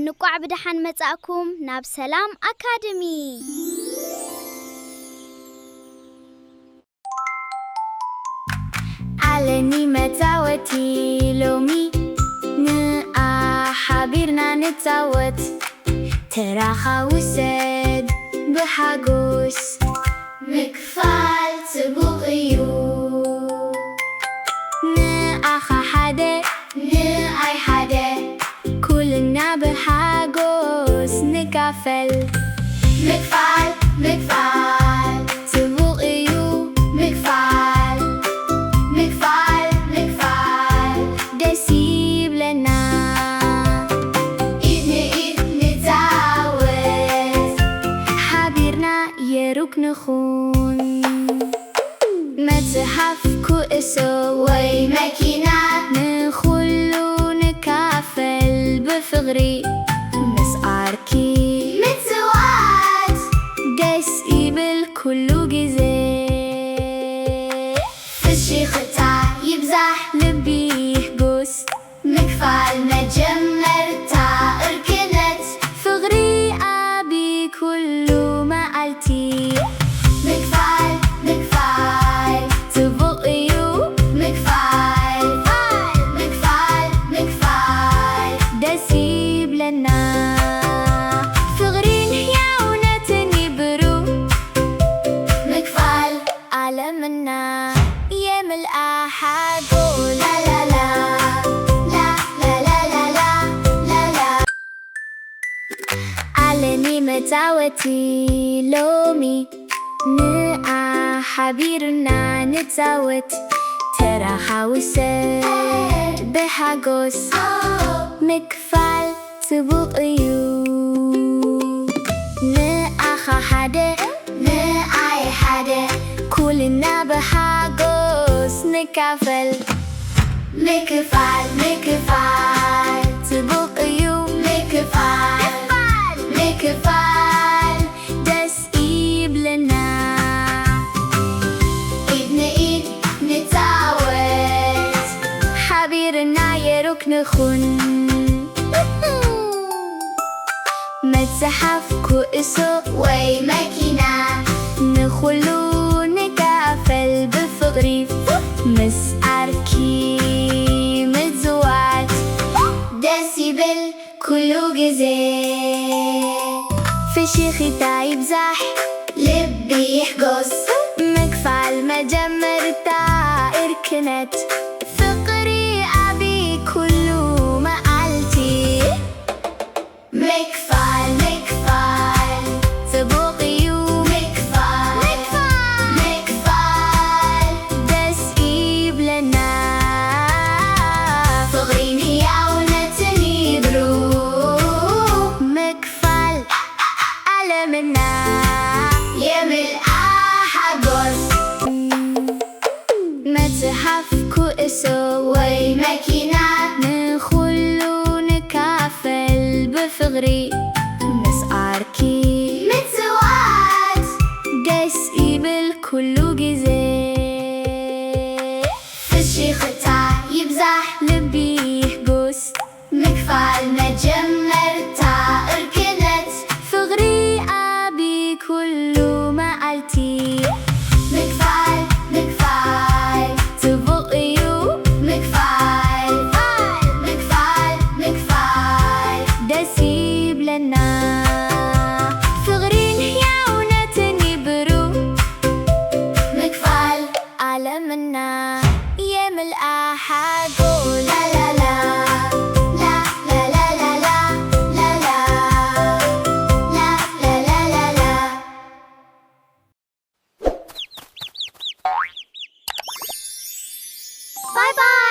እንቋዕ ብድሓን መጻእኩም ናብ ሰላም ኣካደሚ علني متاوتي لومي حبيرنا نتاوت تراخا وسد بحاجوس مكفال تبغيو نأخا حدا نأي حدا كلنا بحاجوس نكافل مكفال مكفال تبغيو مكفال مكفال مكفال دسيب لنا يروك نخون متحف كؤسو وي ماكينة نخلو نكافل بفغري مسعاركي متوات داس إبل كلو جزي الشيخ تاع يبزح لبيه قوس مكفال مجمر تاع اركنت فغري أبي كلو مقالتي مكفال مكفال تبقيو مكفال مكفال مكفال دسيب لنا فغرين حياونا تنبرو مكفال على منا يم الأحد لا لا لا لا لا لا لا لا لا علني متاوتي لومي حبيرنا نتزاوت تراخا وسد بحاجوس مكفال تبقيو نأخا حدا نأي حدا كلنا بحاجوس نكافل مكفال مكفال تبقيو مكفال مكفال دس إيب لنا حبيرنا يروك نخون متحف كؤسو وي ماكينة نخلو نكافل بفغري مسعاركي متزوات دسيبل كلو جزي في شيخي تايب زح لبي يحقص مكفال مجمر تاير كنت فقري أبي كلو مقالتي مكفال مكفال تبقيو مكفال مكفال مكفال دس إيب لنا فغريني ياونا تنبرو مكفال على منا يمل أحبوس متحف كؤسو وي ماكينة نخلو نكافل بفغري مسعاركي متوات داس إبل كلو جزي الشيخ تاع يبزح لبيه قوس مكفال مجمر تاع اركنت فغري أبي كلو مقالتي مكفال مكفال تبقيو مكفال مكفال مكفال دسيب لنا فغرين حياونا تنبرو مكفال على منا يم الأحد لا لا لا لا لا لا لا لا لا لا لا لا لا لا باي باي